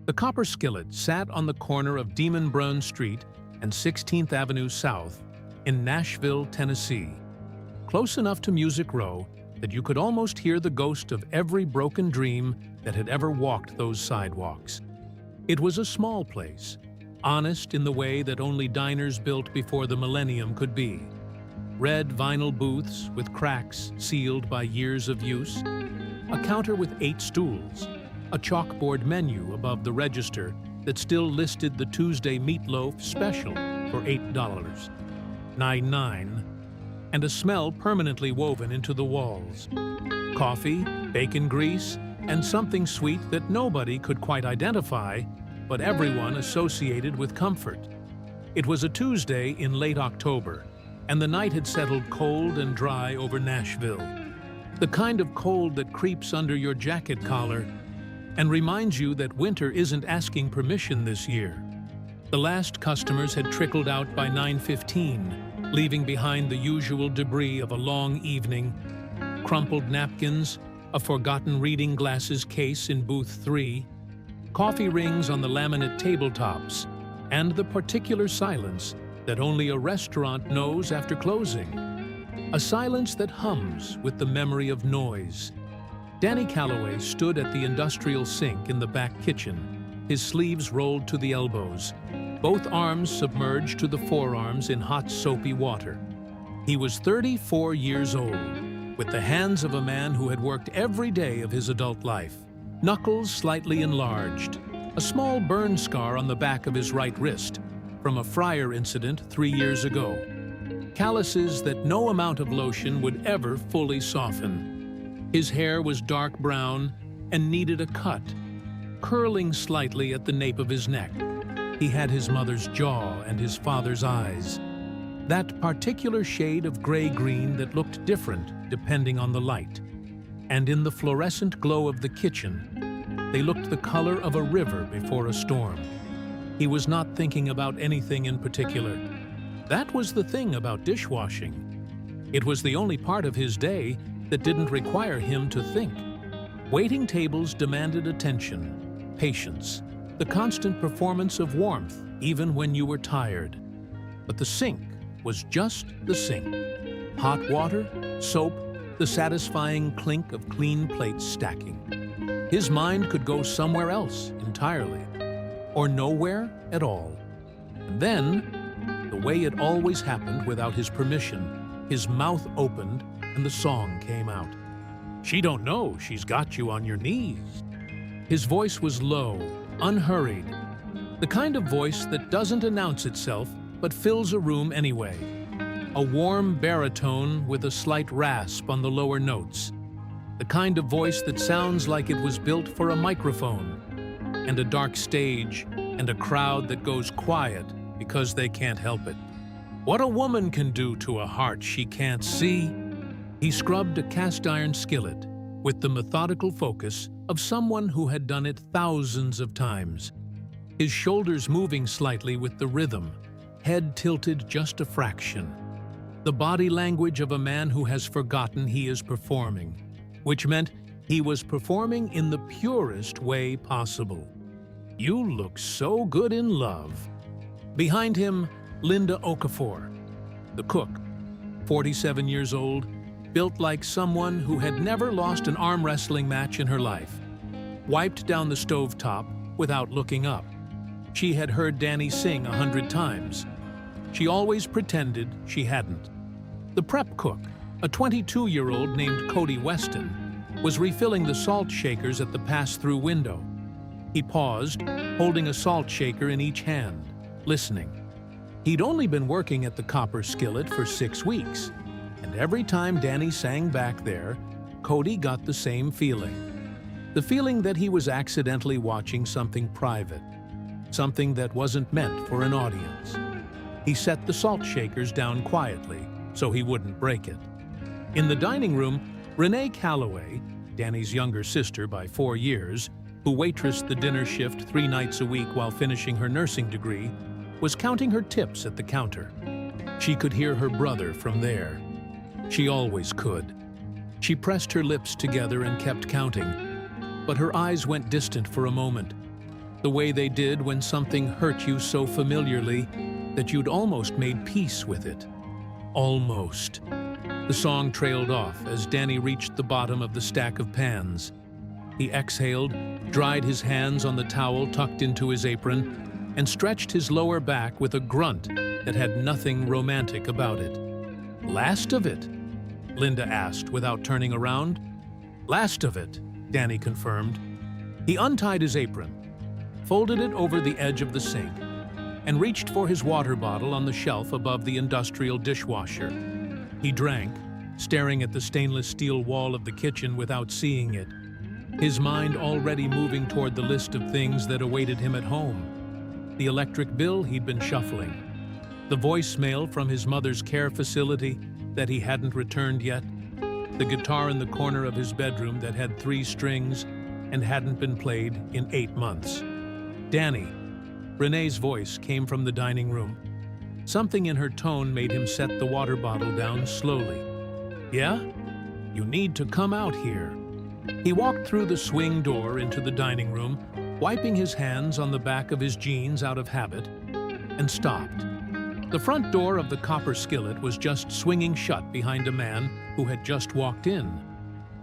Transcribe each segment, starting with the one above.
The Copper Skillet sat on the corner of Demon Brun Street and 16th Avenue South in Nashville, Tennessee, close enough to Music Row that you could almost hear the ghost of every broken dream that had ever walked those sidewalks. It was a small place, honest in the way that only diners built before the millennium could be. Red vinyl booths with cracks sealed by years of use, a counter with 8 stools, a chalkboard menu above the register that still listed the Tuesday meatloaf special for $8.99, and a smell permanently woven into the walls. Coffee, bacon grease, and something sweet that nobody could quite identify, but everyone associated with comfort. It was a Tuesday in late October, and the night had settled cold and dry over Nashville. The kind of cold that creeps under your jacket collar and reminds you that winter isn't asking permission this year. The last customers had trickled out by 9:15, leaving behind the usual debris of a long evening: crumpled napkins, a forgotten reading glasses case in booth 3, coffee rings on the laminate tabletops, and the particular silence that only a restaurant knows after closing. A silence that hums with the memory of noise. Danny Calloway stood at the industrial sink in the back kitchen, his sleeves rolled to the elbows, both arms submerged to the forearms in hot, soapy water. He was 34 years old, with the hands of a man who had worked every day of his adult life, knuckles slightly enlarged, a small burn scar on the back of his right wrist from a fryer incident 3 years ago, calluses that no amount of lotion would ever fully soften. His hair was dark brown and needed a cut, curling slightly at the nape of his neck. He had his mother's jaw and his father's eyes, that particular shade of gray-green that looked different depending on the light. And in the fluorescent glow of the kitchen, they looked the color of a river before a storm. He was not thinking about anything in particular. That was the thing about dishwashing. It was the only part of his day that didn't require him to think. Waiting tables demanded attention, patience, the constant performance of warmth even when you were tired. But the sink was just the sink. Hot water, soap, the satisfying clink of clean plates stacking. His mind could go somewhere else entirely, or nowhere at all. And then, the way it always happened without his permission, his mouth opened and the song came out. She don't know she's got you on your knees. His voice was low, unhurried, the kind of voice that doesn't announce itself but fills a room anyway. A warm baritone with a slight rasp on the lower notes. The kind of voice that sounds like it was built for a microphone and a dark stage and a crowd that goes quiet because they can't help it. What a woman can do to a heart she can't see. He scrubbed a cast-iron skillet with the methodical focus of someone who had done it thousands of times, his shoulders moving slightly with the rhythm, head tilted just a fraction. The body language of a man who has forgotten he is performing, which meant he was performing in the purest way possible. You look so good in love. Behind him, Linda Okafor, the cook, 47 years old, built like someone who had never lost an arm wrestling match in her life, wiped down the stovetop without looking up. She had heard Danny sing 100 times. She always pretended she hadn't. The prep cook, a 22-year-old named Cody Weston, was refilling the salt shakers at the pass-through window. He paused, holding a salt shaker in each hand, listening. He'd only been working at the Copper Skillet for 6 weeks, and every time Danny sang back there, Cody got the same feeling. The feeling that he was accidentally watching something private, something that wasn't meant for an audience. He set the salt shakers down quietly so he wouldn't break it. In the dining room, Renee Calloway, Danny's younger sister by 4 years, who waitressed the dinner shift 3 nights a week while finishing her nursing degree, was counting her tips at the counter. She could hear her brother from there. She always could. She pressed her lips together and kept counting, but her eyes went distant for a moment. the way they did when something hurt you so familiarly that you'd almost made peace with it. Almost. The song trailed off as Danny reached the bottom of the stack of pans. He exhaled, dried his hands on the towel tucked into his apron, and stretched his lower back with a grunt that had nothing romantic about it. "Last of it?" Linda asked without turning around. "Last of it," Danny confirmed. He untied his apron, folded it over the edge of the sink, and reached for his water bottle on the shelf above the industrial dishwasher. He drank, staring at the stainless steel wall of the kitchen without seeing it, his mind already moving toward the list of things that awaited him at home. The electric bill he'd been shuffling, the voicemail from his mother's care facility that he hadn't returned yet, the guitar in the corner of his bedroom that had 3 strings and hadn't been played in 8 months. "Danny." Renee's voice came from the dining room. Something in her tone made him set the water bottle down slowly. "Yeah? You need to come out here." He walked through the swing door into the dining room, wiping his hands on the back of his jeans out of habit, and stopped. The front door of the copper skillet was just swinging shut behind a man who had just walked in.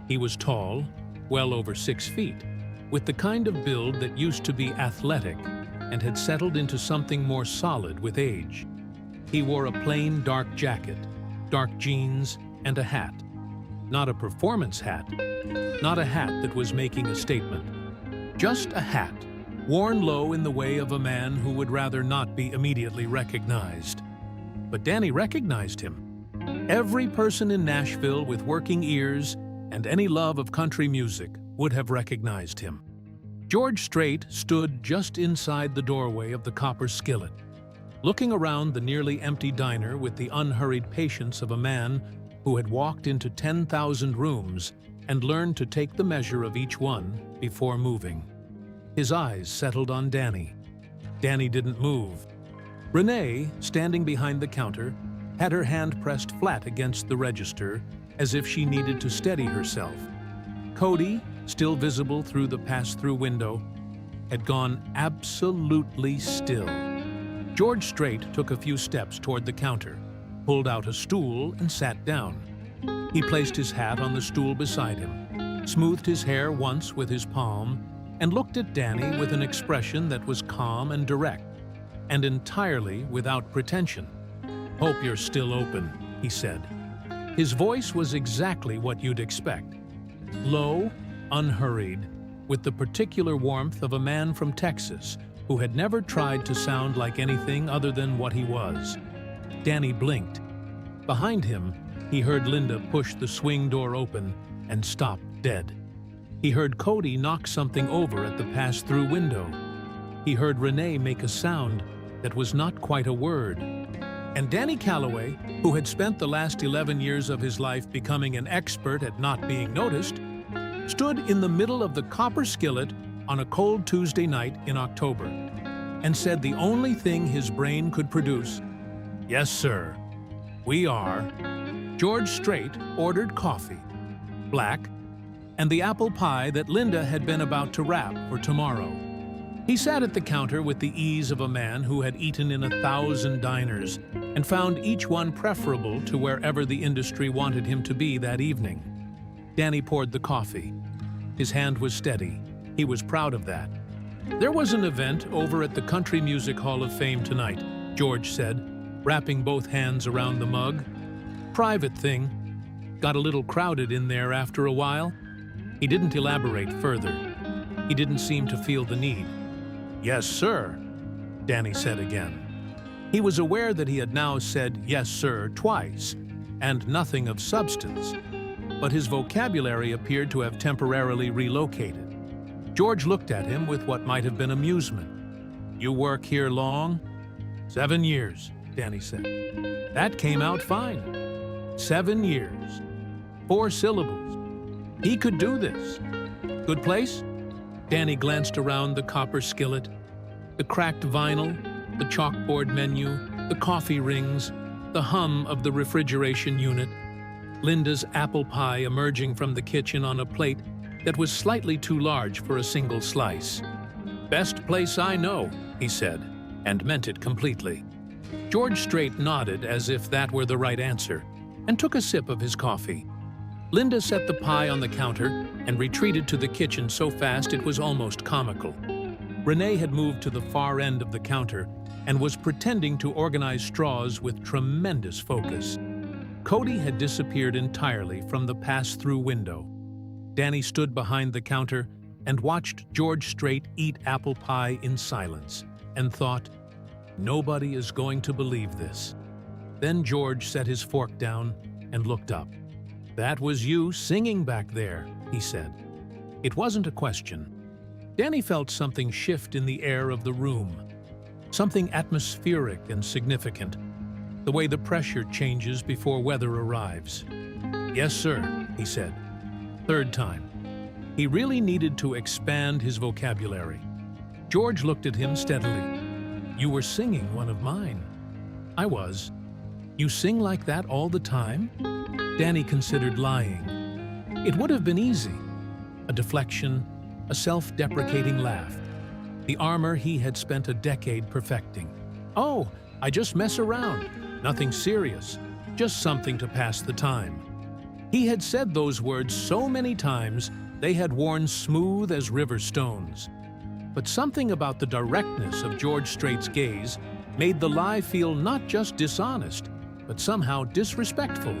He was tall, well over 6 feet, with the kind of build that used to be athletic and had settled into something more solid with age. He wore a plain dark jacket, dark jeans, and a hat. Not a performance hat, not a hat that was making a statement. Just a hat, worn low in the way of a man who would rather not be immediately recognized. But Danny recognized him. Every person in Nashville with working ears and any love of country music would have recognized him. George Strait stood just inside the doorway of the copper skillet, looking around the nearly empty diner with the unhurried patience of a man who had walked into 10,000 rooms and learned to take the measure of each one before moving. His eyes settled on Danny. Danny didn't move. Renee, standing behind the counter, had her hand pressed flat against the register as if she needed to steady herself. Cody, still visible through the pass-through window, had gone absolutely still. George Strait took a few steps toward the counter, pulled out a stool and sat down. He placed his hat on the stool beside him, smoothed his hair once with his palm, and looked at Danny with an expression that was calm and direct, and entirely without pretension. "Hope you're still open," he said. His voice was exactly what you'd expect. Low, unhurried, with the particular warmth of a man from Texas who had never tried to sound like anything other than what he was. Danny blinked. Behind him, he heard Linda push the swing door open and stop dead. He heard Cody knock something over at the pass-through window. He heard Renee make a sound that was not quite a word. And Danny Calloway, who had spent the last 11 years of his life becoming an expert at not being noticed, stood in the middle of the copper skillet on a cold Tuesday night in October and said the only thing his brain could produce, "Yes, sir, we are." George Strait ordered coffee, black, and the apple pie that Linda had been about to wrap for tomorrow. He sat at the counter with the ease of a man who had eaten in 1,000 diners and found each one preferable to wherever the industry wanted him to be that evening. Danny poured the coffee. His hand was steady. He was proud of that. "There was an event over at the Country Music Hall of Fame tonight," George said, wrapping both hands around the mug. "Private thing. Got a little crowded in there after a while." He didn't elaborate further. He didn't seem to feel the need. "Yes, sir," Danny said again. He was aware that he had now said "yes, sir" twice, and nothing of substance, but his vocabulary appeared to have temporarily relocated. George looked at him with what might have been amusement. "You work here long?" "7 years," Danny said. "That came out fine. 7 years. 4 syllables. He could do this. Good place?" Danny glanced around the copper skillet, the cracked vinyl, the chalkboard menu, the coffee rings, the hum of the refrigeration unit, Linda's apple pie emerging from the kitchen on a plate that was slightly too large for a single slice. "Best place I know," he said, and meant it completely. George Strait nodded as if that were the right answer, and took a sip of his coffee. Linda set the pie on the counter and retreated to the kitchen so fast it was almost comical. Renee had moved to the far end of the counter and was pretending to organize straws with tremendous focus. Cody had disappeared entirely from the pass-through window. Danny stood behind the counter and watched George Strait eat apple pie in silence, and thought, "Nobody is going to believe this." Then George set his fork down and looked up. "That was you singing back there," he said. It wasn't a question. Danny felt something shift in the air of the room, something atmospheric and significant, the way the pressure changes before weather arrives. "Yes, sir," he said. Third time. He really needed to expand his vocabulary. George looked at him steadily. "You were singing one of mine." "I was." "You sing like that all the time?" Danny considered lying. It would have been easy. A deflection, a self-deprecating laugh. The armor he had spent a decade perfecting. "Oh, I just mess around. Nothing serious. Just something to pass the time." He had said those words so many times they had worn smooth as river stones. But something about the directness of George Strait's gaze made the lie feel not just dishonest, but somehow disrespectful.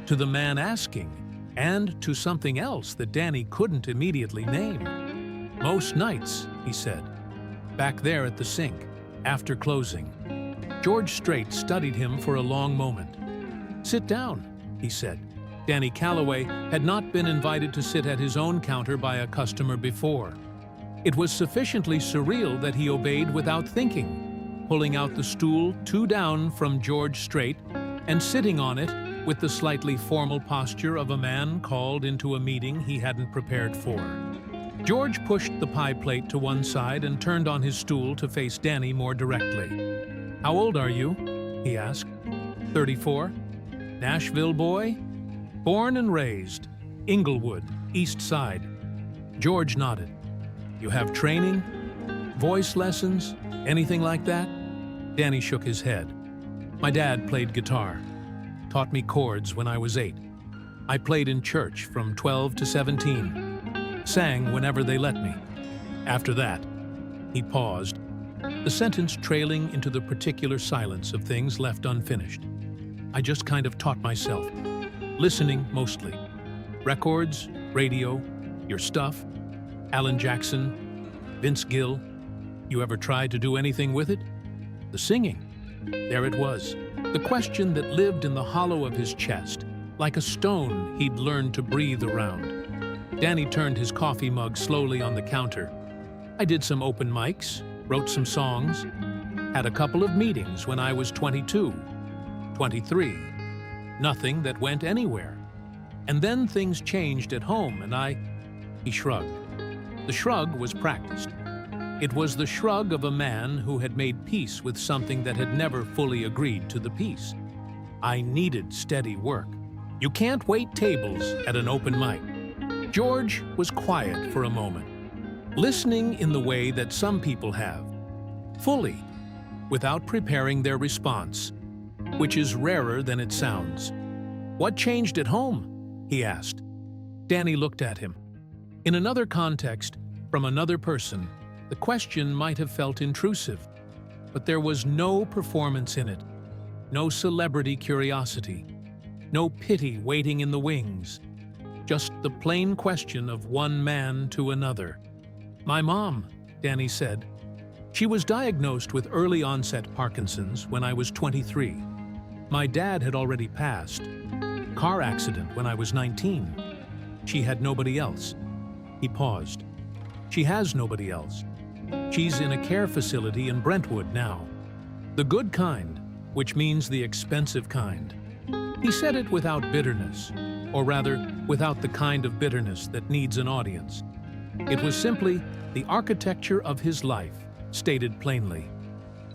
To the man asking, and to something else that Danny couldn't immediately name. "Most nights," he said. "Back there at the sink, after closing." George Strait studied him for a long moment. "Sit down," he said. Danny Calloway had not been invited to sit at his own counter by a customer before. It was sufficiently surreal that he obeyed without thinking, pulling out the stool 2 down from George Strait and sitting on it with the slightly formal posture of a man called into a meeting he hadn't prepared for. George pushed the pie plate to one side and turned on his stool to face Danny more directly. "How old are you?" he asked. 34. "Nashville boy?" "Born and raised. Inglewood, East Side." George nodded. "You have training? Voice lessons? Anything like that?" Danny shook his head. "My dad played guitar. Taught me chords when I was 8. I played in church from 12 to 17. Sang whenever they let me. After that," he paused, the sentence trailing into the particular silence of things left unfinished. "I just kind of taught myself. Listening mostly. Records, radio, your stuff, Alan Jackson, Vince Gill. You ever tried to do anything with it?" The singing. There it was, the question that lived in the hollow of his chest, like a stone he'd learned to breathe around. Danny turned his coffee mug slowly on the counter. "I did some open mics, wrote some songs, had a couple of meetings when I was 22, 23. Nothing that went anywhere. And then things changed at home and He shrugged. The shrug was practiced. It was the shrug of a man who had made peace with something that had never fully agreed to the peace. "I needed steady work. You can't wait tables at an open mic." George was quiet for a moment, listening in the way that some people have, fully, without preparing their response, which is rarer than it sounds. "What changed at home?" he asked. Danny looked at him. In another context, from another person, the question might have felt intrusive, but there was no performance in it, no celebrity curiosity, no pity waiting in the wings, just the plain question of one man to another. "My mom," Danny said. "She was diagnosed with early-onset Parkinson's when I was 23. My dad had already passed. Car accident when I was 19. She had nobody else." He paused. "She has nobody else. She's in a care facility in Brentwood now. The good kind, which means the expensive kind." He said it without bitterness, or rather, without the kind of bitterness that needs an audience. It was simply the architecture of his life, stated plainly.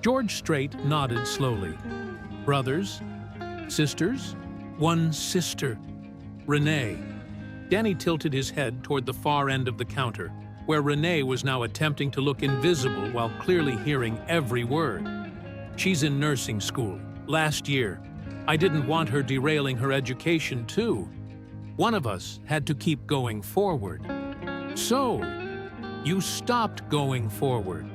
George Strait nodded slowly. "Brothers? Sisters?" "One sister. Renee." Danny tilted his head toward the far end of the counter, where Renee was now attempting to look invisible while clearly hearing every word. She's in nursing school, last year. I didn't want her derailing her education too. One of us had to keep going forward. So, you stopped going forward.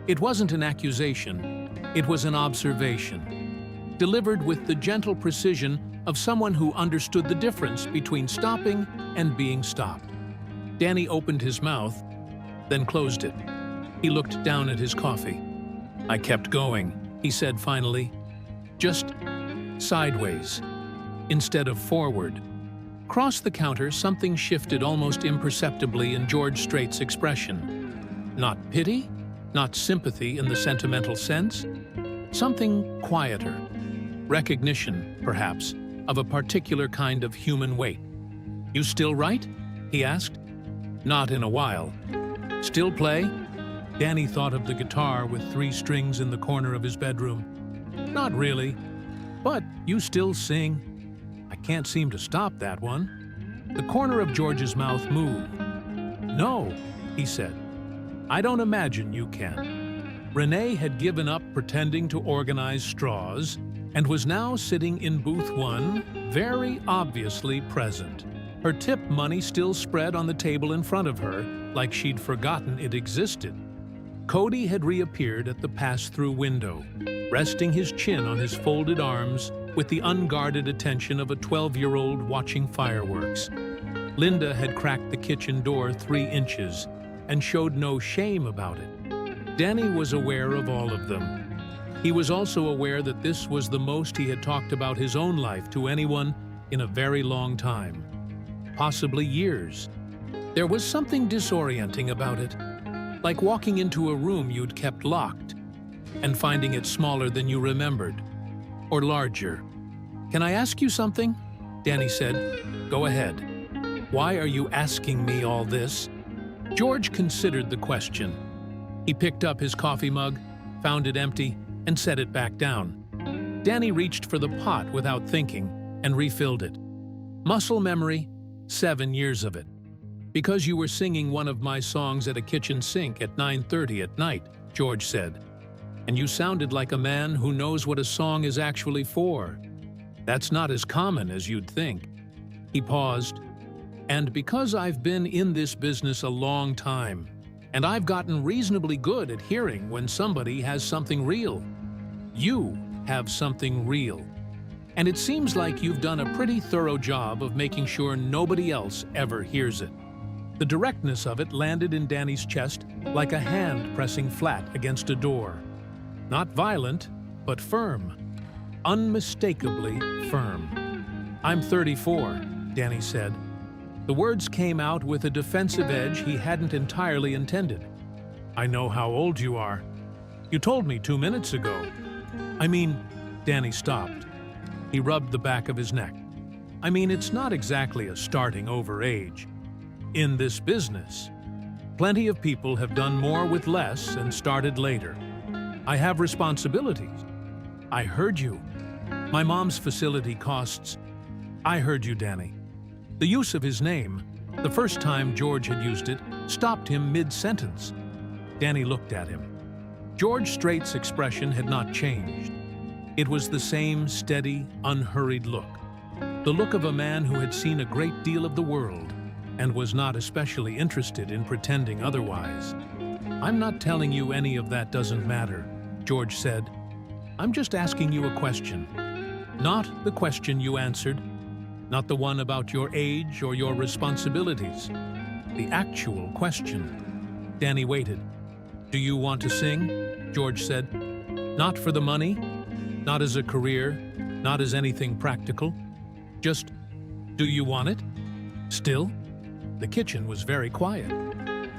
It wasn't an accusation, it was an observation, delivered with the gentle precision of someone who understood the difference between stopping and being stopped. Danny opened his mouth, then closed it. He looked down at his coffee. I kept going, he said finally. Just sideways, instead of forward. Across the counter, something shifted almost imperceptibly in George Strait's expression. Not pity, not sympathy in the sentimental sense. Something quieter. Recognition, perhaps, of a particular kind of human weight. You still write? He asked. Not in a while. Still play? Danny thought of the guitar with 3 strings in the corner of his bedroom. Not really. But you still sing. I can't seem to stop that one. The corner of George's mouth moved. No, he said. I don't imagine you can. Renee had given up pretending to organize straws and was now sitting in booth 1, very obviously present. Her tip money still spread on the table in front of her, like she'd forgotten it existed. Cody had reappeared at the pass-through window, resting his chin on his folded arms with the unguarded attention of a 12-year-old watching fireworks. Linda had cracked the kitchen door 3 inches and showed no shame about it. Danny was aware of all of them. He was also aware that this was the most he had talked about his own life to anyone in a very long time. Possibly years. There was something disorienting about it, like walking into a room you'd kept locked and finding it smaller than you remembered, or larger. Can I ask you something? Danny said. Go ahead. Why are you asking me all this? George considered the question. He picked up his coffee mug, found it empty, and set it back down. Danny reached for the pot without thinking and refilled it. Muscle memory, 7 years of it. Because you were singing one of my songs at a kitchen sink at 9:30 at night, George said. And you sounded like a man who knows what a song is actually for. That's not as common as you'd think. He paused. And because I've been in this business a long time, and I've gotten reasonably good at hearing when somebody has something real. You have something real. And it seems like you've done a pretty thorough job of making sure nobody else ever hears it. The directness of it landed in Danny's chest like a hand pressing flat against a door. Not violent, but firm. Unmistakably firm. I'm 34, Danny said. The words came out with a defensive edge he hadn't entirely intended. I know how old you are. You told me 2 minutes ago. I mean, Danny stopped. He rubbed the back of his neck. I mean, it's not exactly a starting over age. In this business, plenty of people have done more with less and started later. I have responsibilities. I heard you. My mom's facility costs. I heard you, Danny. The use of his name, the first time George had used it, stopped him mid-sentence. Danny looked at him. George Strait's expression had not changed. It was the same steady, unhurried look. The look of a man who had seen a great deal of the world and was not especially interested in pretending otherwise. I'm not telling you any of that doesn't matter, George said. I'm just asking you a question. Not the question you answered, not the one about your age or your responsibilities. The actual question. Danny waited. Do you want to sing? George said. Not for the money, not as a career, not as anything practical. Just, do you want it? Still? The kitchen was very quiet.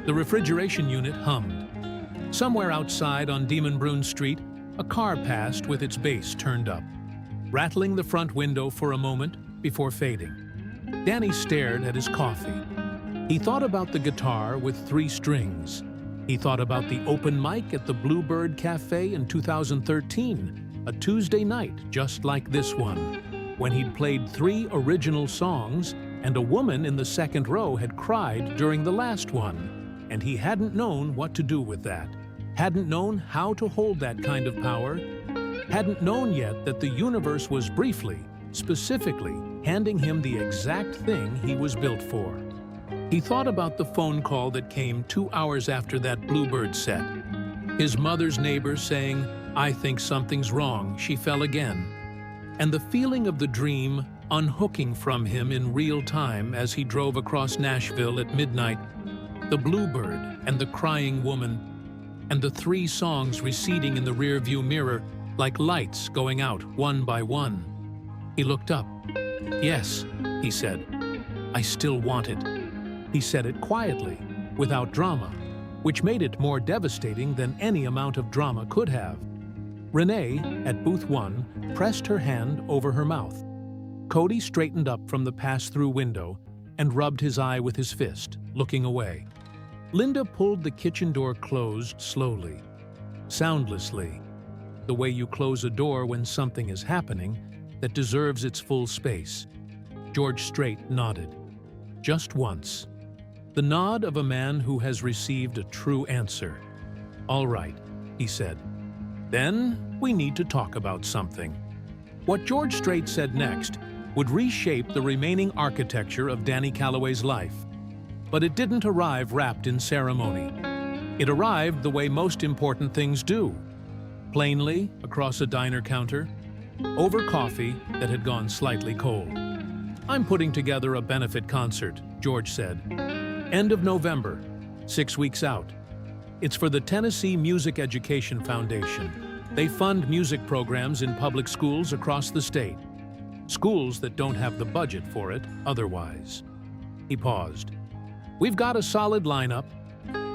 The refrigeration unit hummed. Somewhere outside on Demon Street, a car passed with its bass turned up, rattling the front window for a moment before fading. Danny stared at his coffee. He thought about the guitar with 3 strings. He thought about the open mic at the Bluebird Cafe in 2013, a Tuesday night just like this one, when he'd played 3 original songs and a woman in the second row had cried during the last one. and he hadn't known what to do with that, hadn't known how to hold that kind of power, hadn't known yet that the universe was briefly, specifically, handing him the exact thing he was built for. He thought about the phone call that came 2 hours after that Bluebird set. His mother's neighbor saying, "I think something's wrong, she fell again." And the feeling of the dream unhooking from him in real time as he drove across Nashville at midnight, the Bluebird and the crying woman, and the 3 songs receding in the rearview mirror like lights going out one by one. He looked up. "Yes," he said, "I still want it." He said it quietly, without drama, which made it more devastating than any amount of drama could have. Renee, at booth 1, pressed her hand over her mouth. Cody straightened up from the pass-through window and rubbed his eye with his fist, looking away. Linda pulled the kitchen door closed slowly, soundlessly, the way you close a door when something is happening that deserves its full space. George Strait nodded. Just once. The nod of a man who has received a true answer. "All right," he said. "Then we need to talk about something." What George Strait said next would reshape the remaining architecture of Danny Calloway's life. But it didn't arrive wrapped in ceremony. It arrived the way most important things do. Plainly, across a diner counter, over coffee that had gone slightly cold. "I'm putting together a benefit concert," George said. "End of November, 6 weeks out. It's for the Tennessee Music Education Foundation. They fund music programs in public schools across the state. Schools that don't have the budget for it otherwise." He paused. "We've got a solid lineup,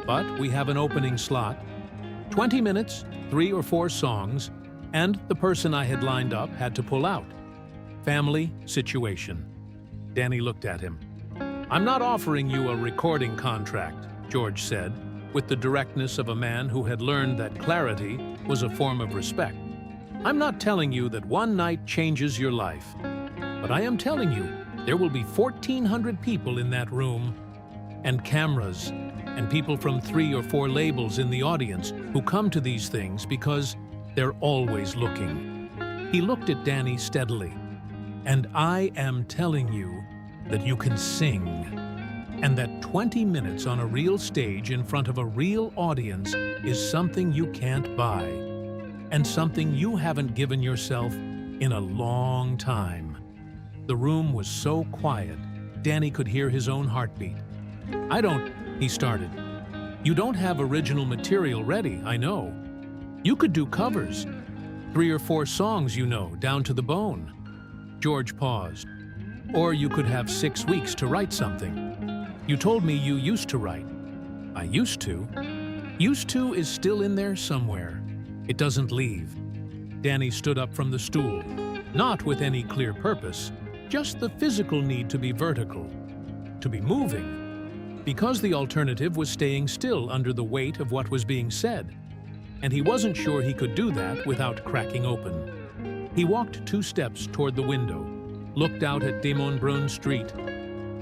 but we have an opening slot. 20 minutes, 3 or 4 songs, and the person I had lined up had to pull out. Family situation." Danny looked at him. "I'm not offering you a recording contract," George said, with the directness of a man who had learned that clarity was a form of respect. "I'm not telling you that one night changes your life. But I am telling you there will be 1,400 people in that room, and cameras, and people from 3 or 4 labels in the audience who come to these things because they're always looking." He looked at Danny steadily. "And I am telling you that you can sing, and that 20 minutes on a real stage in front of a real audience is something you can't buy, and something you haven't given yourself in a long time." The room was so quiet, Danny could hear his own heartbeat. He started. "You don't have original material ready, I know. You could do covers. 3 or 4 songs you know, down to the bone." George paused. "Or you could have 6 weeks to write something. You told me you used to write." "I used to." "Used to is still in there somewhere. It doesn't leave." Danny stood up from the stool, not with any clear purpose, just the physical need to be vertical, to be moving, because the alternative was staying still under the weight of what was being said, and he wasn't sure he could do that without cracking open. He walked 2 steps toward the window, looked out at Demonbrun Street,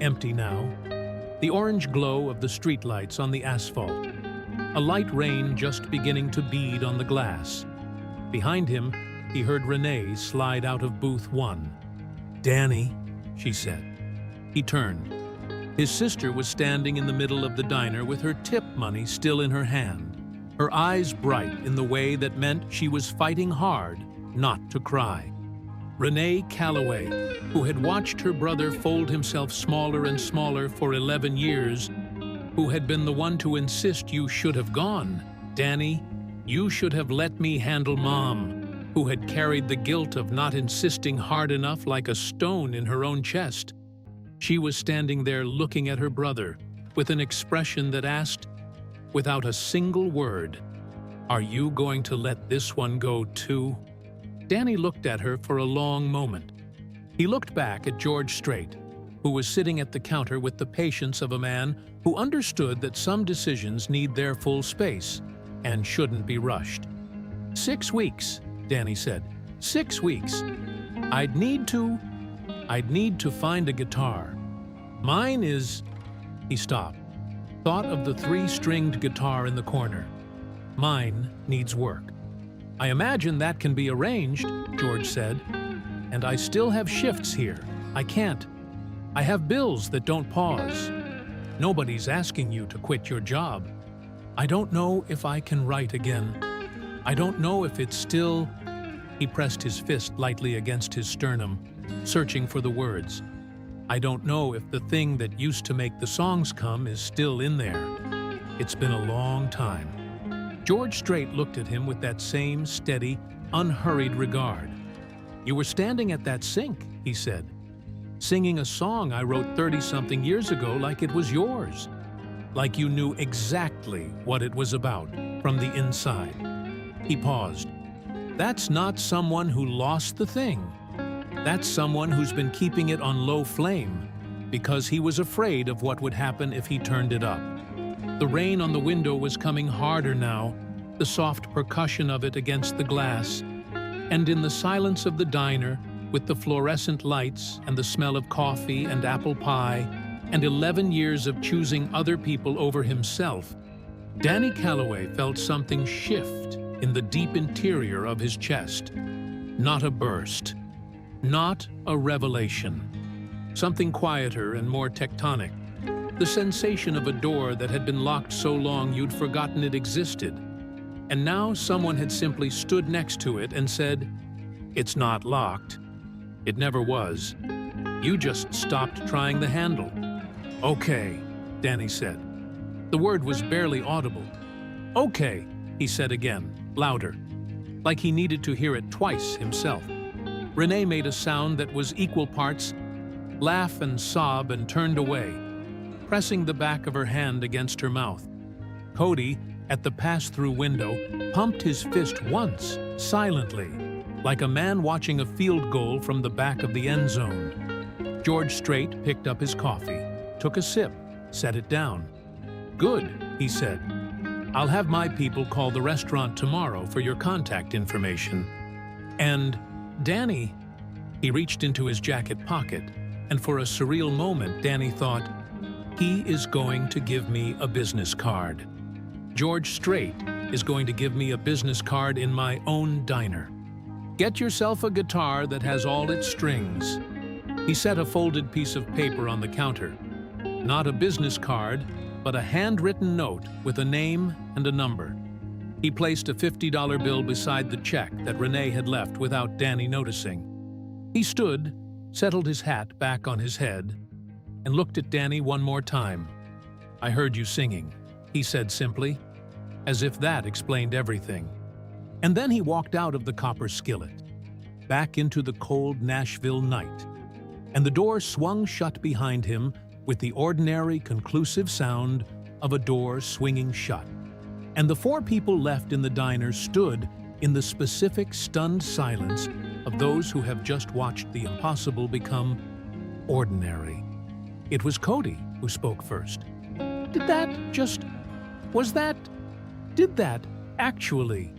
empty now, the orange glow of the streetlights on the asphalt, a light rain just beginning to bead on the glass. Behind him, he heard Renee slide out of booth 1. "Danny," she said. He turned. His sister was standing in the middle of the diner with her tip money still in her hand, her eyes bright in the way that meant she was fighting hard not to cry. Renee Calloway, who had watched her brother fold himself smaller and smaller for 11 years, who had been the one to insist you should have gone. "Danny, you should have let me handle Mom," who had carried the guilt of not insisting hard enough like a stone in her own chest. She was standing there looking at her brother with an expression that asked, without a single word, "Are you going to let this one go too?" Danny looked at her for a long moment. He looked back at George Strait, who was sitting at the counter with the patience of a man who understood that some decisions need their full space and shouldn't be rushed. 6 weeks, Danny said. 6 weeks. I'd need to find a guitar. Mine is... He stopped. thought of the three-stringed guitar in the corner. Mine needs work. I imagine that can be arranged, George said. And I still have shifts here. I can't. I have bills that don't pause. Nobody's asking you to quit your job. I don't know if I can write again. I don't know if it's still... He pressed his fist lightly against his sternum, searching for the words. I don't know if the thing that used to make the songs come is still in there. It's been a long time. George Strait looked at him with that same steady, unhurried regard. You were standing at that sink, he said, singing a song I wrote 30-something years ago like it was yours. Like you knew exactly what it was about from the inside. He paused. That's not someone who lost the thing. That's someone who's been keeping it on low flame because he was afraid of what would happen if he turned it up. The rain on the window was coming harder now, the soft percussion of it against the glass, and in the silence of the diner, with the fluorescent lights and the smell of coffee and apple pie, and 11 years of choosing other people over himself, Danny Calloway felt something shift in the deep interior of his chest. Not a burst. Not a revelation. Something quieter and more tectonic. The sensation of a door that had been locked so long you'd forgotten it existed. And now someone had simply stood next to it and said, "It's not locked. It never was. You just stopped trying the handle." "Okay," Danny said. The word was barely audible. "Okay," he said again, louder, like he needed to hear it twice himself. Renee made a sound that was equal parts laugh and sob and turned away, pressing the back of her hand against her mouth. Cody, at the pass-through window, pumped his fist once, silently, like a man watching a field goal from the back of the end zone. George Strait picked up his coffee, took a sip, set it down. "Good," he said. "I'll have my people call the restaurant tomorrow for your contact information. And, Danny..." He reached into his jacket pocket, and for a surreal moment Danny thought, he is going to give me a business card. George Strait is going to give me a business card in my own diner. Get yourself a guitar that has all its strings. He set a folded piece of paper on the counter. Not a business card, but a handwritten note with a name and a number. He placed a $50 bill beside the check that Renee had left without Danny noticing. He stood, settled his hat back on his head, and looked at Danny one more time. "I heard you singing," he said simply, as if that explained everything. And then he walked out of the copper skillet, back into the cold Nashville night, and the door swung shut behind him with the ordinary, conclusive sound of a door swinging shut. And the four people left in the diner stood in the specific, stunned silence of those who have just watched the impossible become ordinary. It was Cody who spoke first. Did that actually?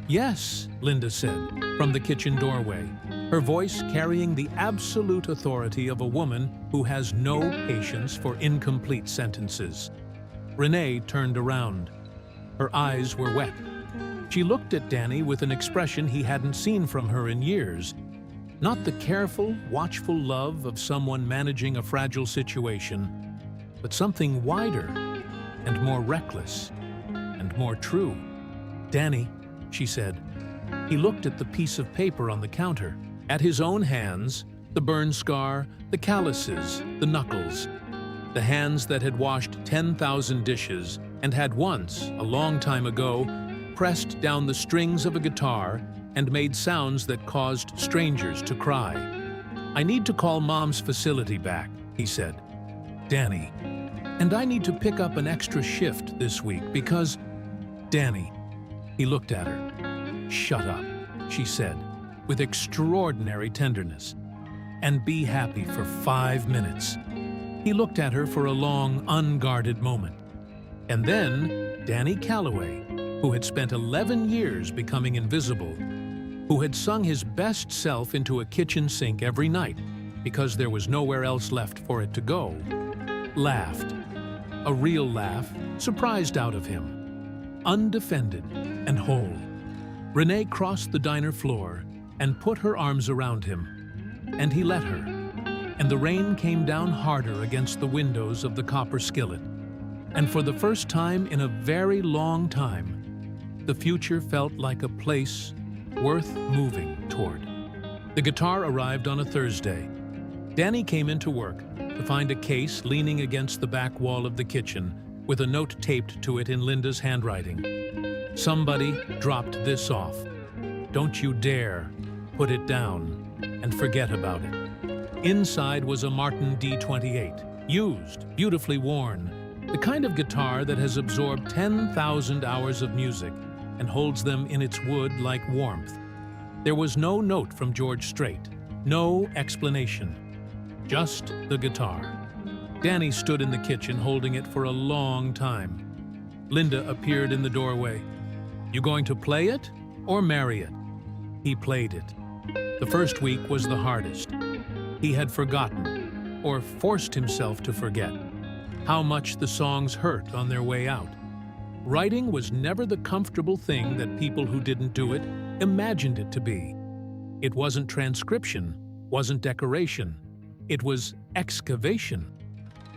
Yes, Linda said, from the kitchen doorway, her voice carrying the absolute authority of a woman who has no patience for incomplete sentences. Renee turned around. Her eyes were wet. She looked at Danny with an expression he hadn't seen from her in years. Not the careful, watchful love of someone managing a fragile situation, but something wider and more reckless and more true. "Danny," she said. He looked at the piece of paper on the counter, at his own hands, the burn scar, the calluses, the knuckles, the hands that had washed 10,000 dishes and had once, a long time ago, pressed down the strings of a guitar and made sounds that caused strangers to cry. "I need to call Mom's facility back," he said. "Danny. And I need to pick up an extra shift this week because..." "Danny." He looked at her. "Shut up," she said, with extraordinary tenderness. "And be happy for 5 minutes." He looked at her for a long, unguarded moment. And then Danny Calloway, who had spent 11 years becoming invisible, who had sung his best self into a kitchen sink every night because there was nowhere else left for it to go, laughed. a real laugh surprised out of him. Undefended and whole, Renee crossed the diner floor and put her arms around him, and he let her. And the rain came down harder against the windows of the copper skillet. And for the first time in a very long time, the future felt like a place worth moving toward. The guitar arrived on a Thursday. Danny came into work to find a case leaning against the back wall of the kitchen with a note taped to it in Linda's handwriting. Somebody dropped this off. Don't you dare put it down and forget about it. Inside was a Martin D28, used, beautifully worn, the kind of guitar that has absorbed 10,000 hours of music and holds them in its wood like warmth. There was no note from George Strait, no explanation, just the guitar. Danny stood in the kitchen holding it for a long time. Linda appeared in the doorway. You going to play it or marry it? He played it. The first week was the hardest. He had forgotten, or forced himself to forget, how much the songs hurt on their way out. Writing was never the comfortable thing that people who didn't do it imagined it to be. It wasn't transcription, wasn't decoration. It was excavation.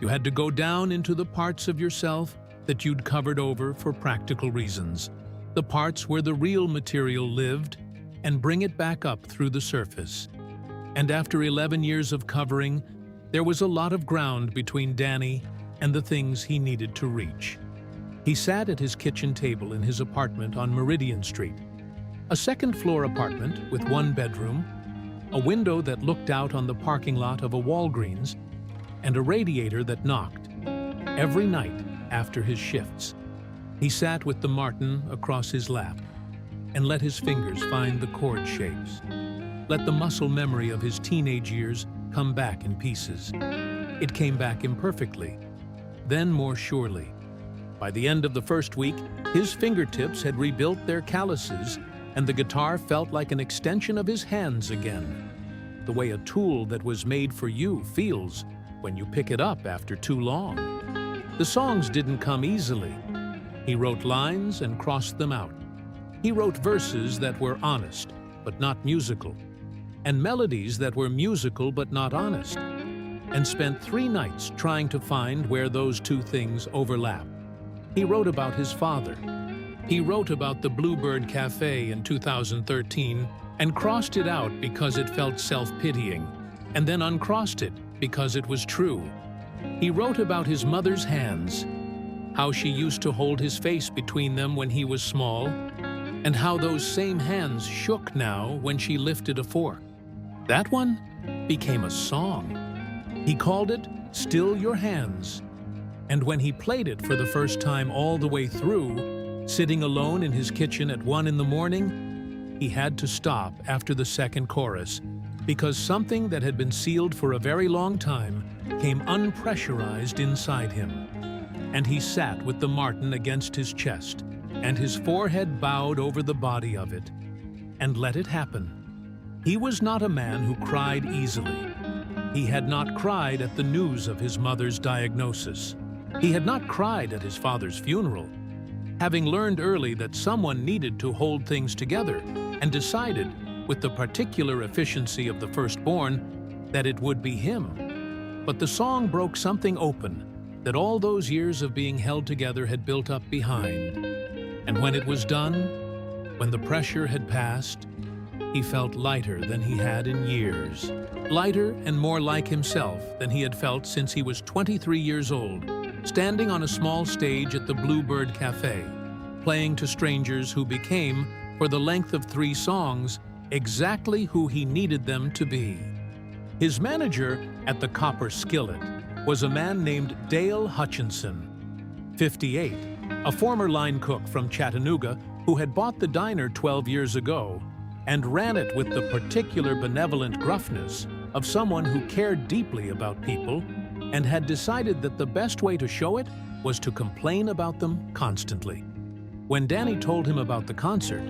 You had to go down into the parts of yourself that you'd covered over for practical reasons, the parts where the real material lived, and bring it back up through the surface. And after 11 years of covering, there was a lot of ground between Danny and the things he needed to reach. He sat at his kitchen table in his apartment on Meridian Street, a second-floor apartment with one bedroom, a window that looked out on the parking lot of a Walgreens, and a radiator that knocked every night after his shifts. He sat with the Martin across his lap and let his fingers find the chord shapes. Let the muscle memory of his teenage years come back in pieces. It came back imperfectly, then more surely. By the end of the first week, his fingertips had rebuilt their calluses, and the guitar felt like an extension of his hands again, the way a tool that was made for you feels when you pick it up after too long. The songs didn't come easily. He wrote lines and crossed them out. He wrote verses that were honest, but not musical, and melodies that were musical but not honest, and spent 3 nights trying to find where those two things overlap. He wrote about his father. He wrote about the Bluebird Cafe in 2013 and crossed it out because it felt self-pitying, and then uncrossed it because it was true. He wrote about his mother's hands, how she used to hold his face between them when he was small, and how those same hands shook now when she lifted a fork. That one became a song. He called it Still Your Hands. And when he played it for the first time all the way through, sitting alone in his kitchen at 1 in the morning, he had to stop after the second chorus because something that had been sealed for a very long time came unpressurized inside him. And he sat with the Martin against his chest, and his forehead bowed over the body of it, and let it happen. He was not a man who cried easily. He had not cried at the news of his mother's diagnosis. He had not cried at his father's funeral. Having learned early that someone needed to hold things together, and decided, with the particular efficiency of the firstborn, that it would be him. But the song broke something open that all those years of being held together had built up behind. And when it was done, when the pressure had passed, he felt lighter than he had in years. Lighter and more like himself than he had felt since he was 23 years old, standing on a small stage at the Bluebird Cafe, playing to strangers who became, for the length of 3 songs, exactly who he needed them to be. His manager at the Copper Skillet was a man named Dale Hutchinson, 58, a former line cook from Chattanooga who had bought the diner 12 years ago and ran it with the particular benevolent gruffness of someone who cared deeply about people and had decided that the best way to show it was to complain about them constantly. When Danny told him about the concert,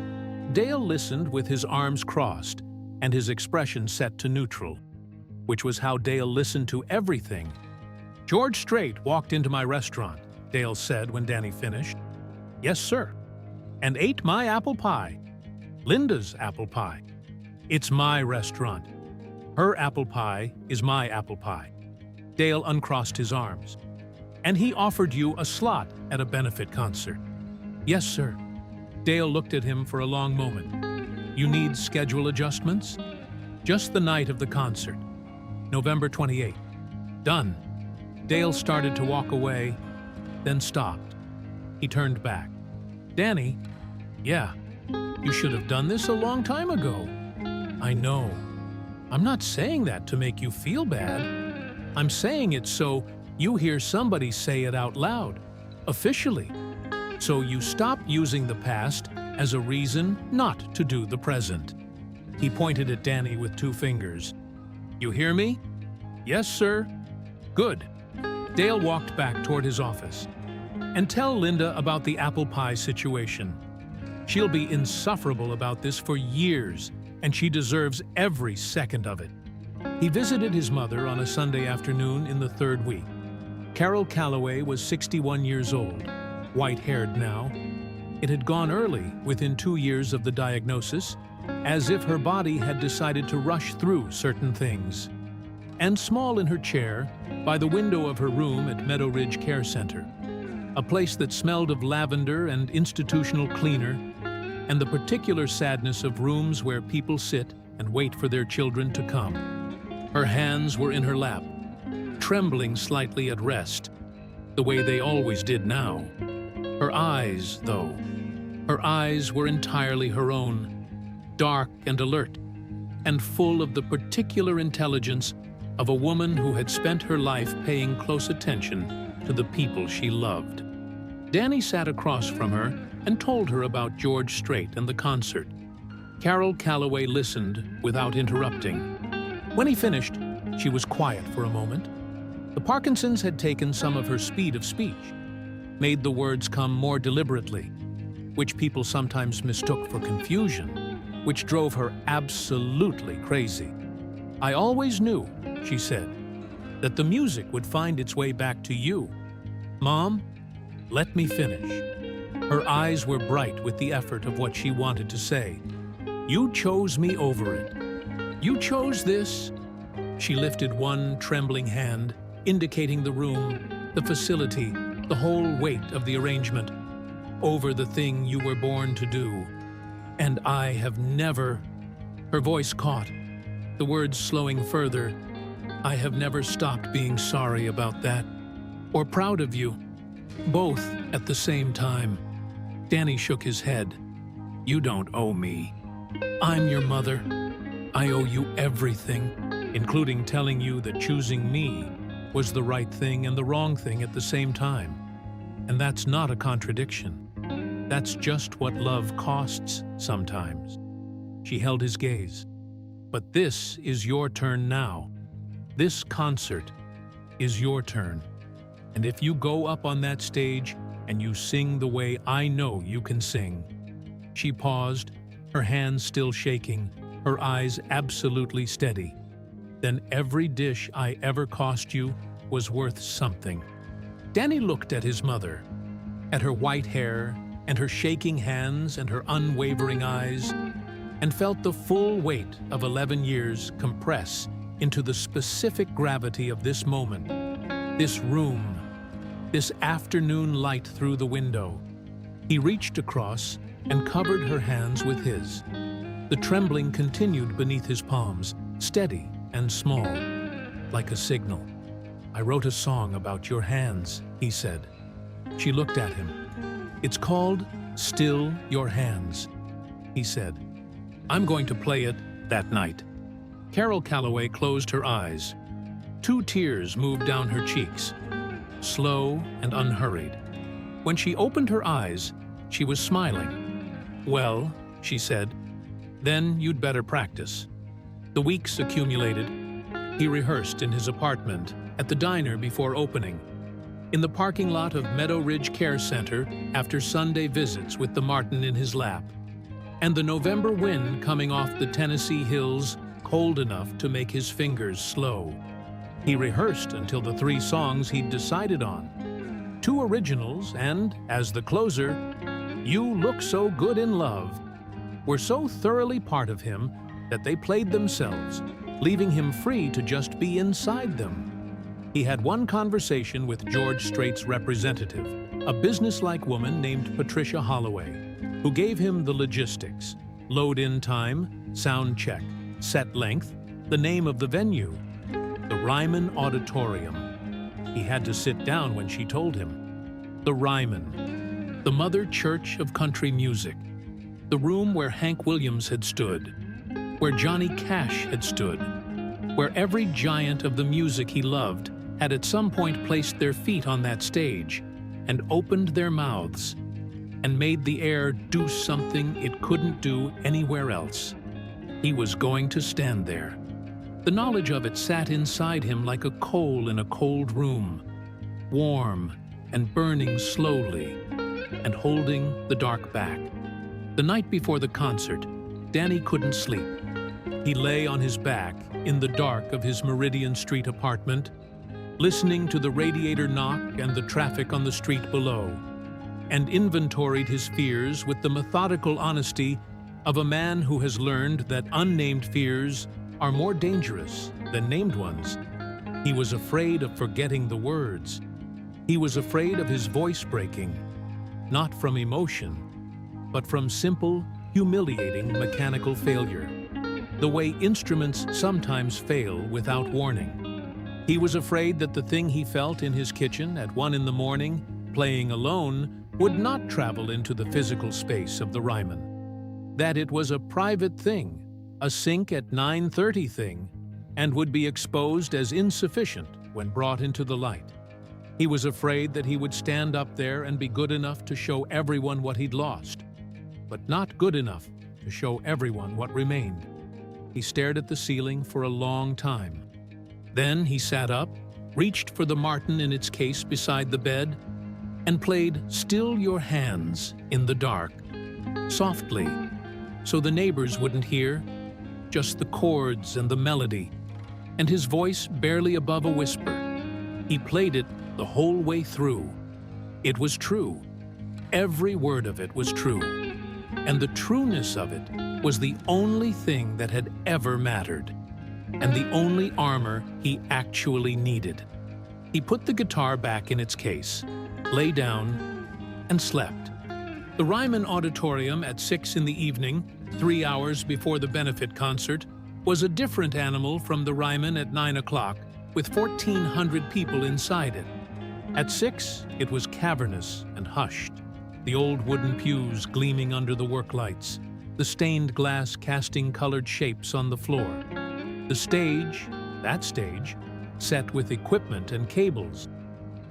Dale listened with his arms crossed and his expression set to neutral, which was how Dale listened to everything. George Strait walked into my restaurant, Dale said when Danny finished. Yes, sir. And ate my apple pie. Linda's apple pie. It's my restaurant. Her apple pie is my apple pie. Dale uncrossed his arms. And he offered you a slot at a benefit concert. Yes, sir. Dale looked at him for a long moment. You need schedule adjustments? Just the night of the concert. November 28th. Done. Dale started to walk away, then stopped. He turned back. Danny, yeah, you should have done this a long time ago. I know. I'm not saying that to make you feel bad. I'm saying it so you hear somebody say it out loud, officially. So you stop using the past as a reason not to do the present. He pointed at Danny with 2 fingers. You hear me? Yes, sir. Good. Dale walked back toward his office. And tell Linda about the apple pie situation. She'll be insufferable about this for years, and she deserves every second of it. He visited his mother on a Sunday afternoon in the 3rd week. Carol Calloway was 61 years old, white-haired now. It had gone early, within 2 years of the diagnosis, as if her body had decided to rush through certain things. And small in her chair, by the window of her room at Meadow Ridge Care Center, a place that smelled of lavender and institutional cleaner, and the particular sadness of rooms where people sit and wait for their children to come. Her hands were in her lap, trembling slightly at rest, the way they always did now. Her eyes, though, her eyes were entirely her own, dark and alert, and full of the particular intelligence of a woman who had spent her life paying close attention to the people she loved. Danny sat across from her and told her about George Strait and the concert. Carol Calloway listened without interrupting. When he finished, she was quiet for a moment. The Parkinson's had taken some of her speed of speech, made the words come more deliberately, which people sometimes mistook for confusion, which drove her absolutely crazy. I always knew, she said, that the music would find its way back to you. Mom, let me finish. Her eyes were bright with the effort of what she wanted to say. You chose me over it. You chose this. She lifted one trembling hand, indicating the room, the facility, the whole weight of the arrangement, over the thing you were born to do. And I have never... Her voice caught, the words slowing further. I have never stopped being sorry about that, or proud of you, both at the same time. Danny shook his head. You don't owe me. I'm your mother. I owe you everything, including telling you that choosing me was the right thing and the wrong thing at the same time. And that's not a contradiction. That's just what love costs sometimes. She held his gaze. But this is your turn now. This concert is your turn. And if you go up on that stage and you sing the way I know you can sing. She paused, her hands still shaking, her eyes absolutely steady. Then every dish I ever cost you was worth something. Danny looked at his mother, at her white hair and her shaking hands and her unwavering eyes, and felt the full weight of 11 years compress into the specific gravity of this moment, this room, this afternoon light through the window. He reached across and covered her hands with his. The trembling continued beneath his palms, steady and small, like a signal. I wrote a song about your hands, he said. She looked at him. It's called Still Your Hands, he said. I'm going to play it that night. Carol Calloway closed her eyes. 2 tears moved down her cheeks, slow and unhurried. When she opened her eyes, she was smiling. Well, she said, then you'd better practice. The weeks accumulated. He rehearsed in his apartment, at the diner before opening, in the parking lot of Meadow Ridge Care Center after Sunday visits with the Martin in his lap, and the November wind coming off the Tennessee hills cold enough to make his fingers slow. He rehearsed until the 3 songs he'd decided on. 2 originals and, as the closer, You Look So Good in Love, were so thoroughly part of him that they played themselves, leaving him free to just be inside them. He had one conversation with George Strait's representative, a businesslike woman named Patricia Holloway, who gave him the logistics: load-in time, sound check, set length, the name of the venue, the Ryman Auditorium. He had to sit down when she told him. The Ryman, the mother church of country music, the room where Hank Williams had stood, where Johnny Cash had stood, where every giant of the music he loved had at some point placed their feet on that stage and opened their mouths and made the air do something it couldn't do anywhere else. He was going to stand there. The knowledge of it sat inside him like a coal in a cold room, warm and burning slowly and holding the dark back. The night before the concert, Danny couldn't sleep. He lay on his back in the dark of his Meridian Street apartment, listening to the radiator knock and the traffic on the street below, and inventoried his fears with the methodical honesty of a man who has learned that unnamed fears are more dangerous than named ones. He was afraid of forgetting the words. He was afraid of his voice breaking, not from emotion, but from simple, humiliating mechanical failure, the way instruments sometimes fail without warning. He was afraid that the thing he felt in his kitchen at 1 in the morning, playing alone, would not travel into the physical space of the Ryman. That it was a private thing, a sink at 9:30 thing, and would be exposed as insufficient when brought into the light. He was afraid that he would stand up there and be good enough to show everyone what he'd lost, but not good enough to show everyone what remained. He stared at the ceiling for a long time. Then he sat up, reached for the Martin in its case beside the bed, and played Still Your Hands in the dark, softly, so the neighbors wouldn't hear, just the chords and the melody, and his voice barely above a whisper. He played it the whole way through. It was true. Every word of it was true. And the trueness of it was the only thing that had ever mattered, and the only armor he actually needed. He put the guitar back in its case, lay down, and slept. The Ryman Auditorium at 6 in the evening, 3 hours before the benefit concert, was a different animal from the Ryman at 9 o'clock, with 1,400 people inside it. At 6, it was cavernous and hushed, the old wooden pews gleaming under the work lights, the stained glass casting colored shapes on the floor. The stage, that stage, set with equipment and cables,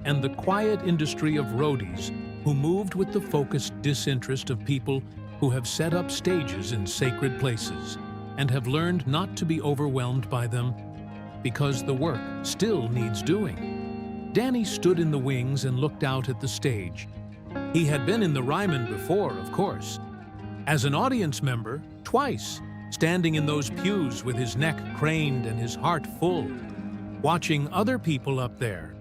and the quiet industry of roadies who moved with the focused disinterest of people who have set up stages in sacred places and have learned not to be overwhelmed by them because the work still needs doing. Danny stood in the wings and looked out at the stage. He had been in the Ryman before, of course. As an audience member, twice, standing in those pews with his neck craned and his heart full, watching other people up there.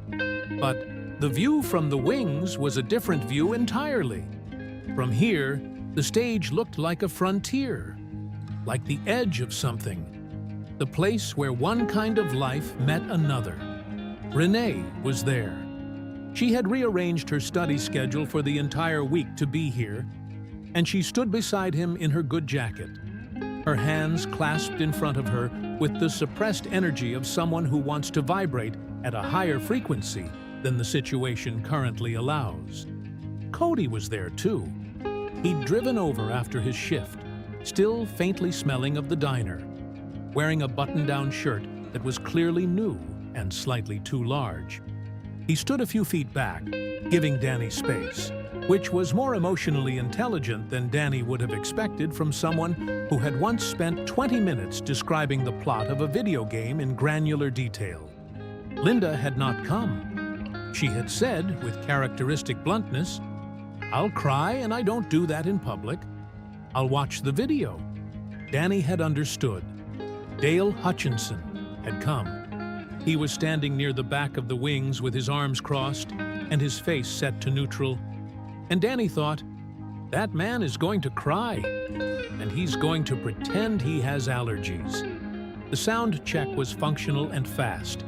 But the view from the wings was a different view entirely. From here, the stage looked like a frontier, like the edge of something, the place where one kind of life met another. Renee was there. She had rearranged her study schedule for the entire week to be here, and she stood beside him in her good jacket, her hands clasped in front of her with the suppressed energy of someone who wants to vibrate at a higher frequency than the situation currently allows. Cody was there too. He'd driven over after his shift, still faintly smelling of the diner, wearing a button-down shirt that was clearly new and slightly too large. He stood a few feet back, giving Danny space, which was more emotionally intelligent than Danny would have expected from someone who had once spent 20 minutes describing the plot of a video game in granular detail. Linda had not come. She had said, with characteristic bluntness, "I'll cry and I don't do that in public. I'll watch the video." Danny had understood. Dale Hutchinson had come. He was standing near the back of the wings with his arms crossed, and his face set to neutral. And Danny thought, that man is going to cry, and he's going to pretend he has allergies. The sound check was functional and fast.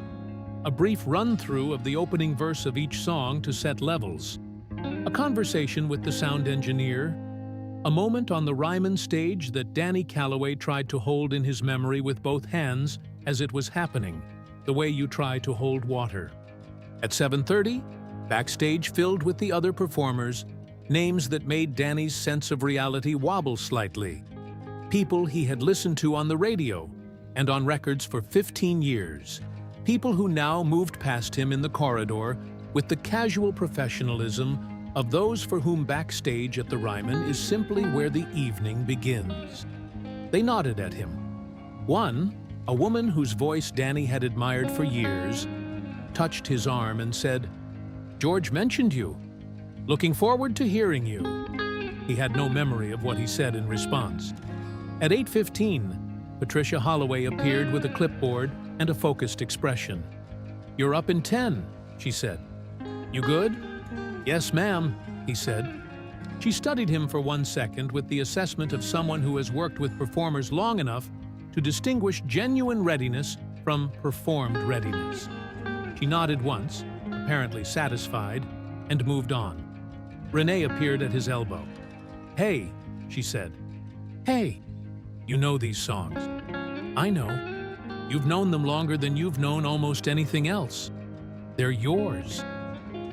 A brief run-through of the opening verse of each song to set levels. A conversation with the sound engineer. A moment on the Ryman stage that Danny Calloway tried to hold in his memory with both hands as it was happening, the way you try to hold water. At 7:30, backstage filled with the other performers, names that made Danny's sense of reality wobble slightly. People he had listened to on the radio and on records for 15 years. People who now moved past him in the corridor with the casual professionalism of those for whom backstage at the Ryman is simply where the evening begins. They nodded at him. One, a woman whose voice Danny had admired for years, touched his arm and said, "George mentioned you. Looking forward to hearing you." He had no memory of what he said in response. At 8:15, Patricia Holloway appeared with a clipboard and a focused expression. "You're up in 10, she said. "You good?" "Yes, ma'am," he said. She studied him for 1 second with the assessment of someone who has worked with performers long enough to distinguish genuine readiness from performed readiness. She nodded once, apparently satisfied, and moved on. Renee appeared at his elbow. "Hey," she said. "Hey, you know these songs." "I know. You've known them longer than you've known almost anything else. They're yours."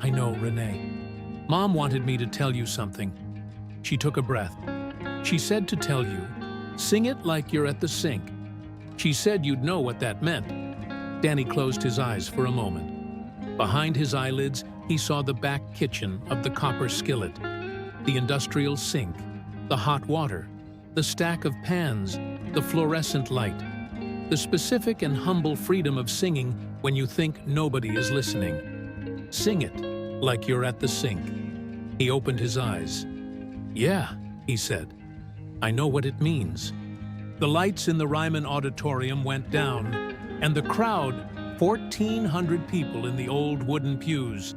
"I know, Renee. Mom wanted me to tell you something." She took a breath. "She said to tell you, sing it like you're at the sink. She said you'd know what that meant." Danny closed his eyes for a moment. Behind his eyelids, he saw the back kitchen of the copper skillet, the industrial sink, the hot water, the stack of pans, the fluorescent light, the specific and humble freedom of singing when you think nobody is listening. Sing it like you're at the sink. He opened his eyes. "Yeah," he said. "I know what it means." The lights in the Ryman Auditorium went down, and the crowd, 1,400 people in the old wooden pews,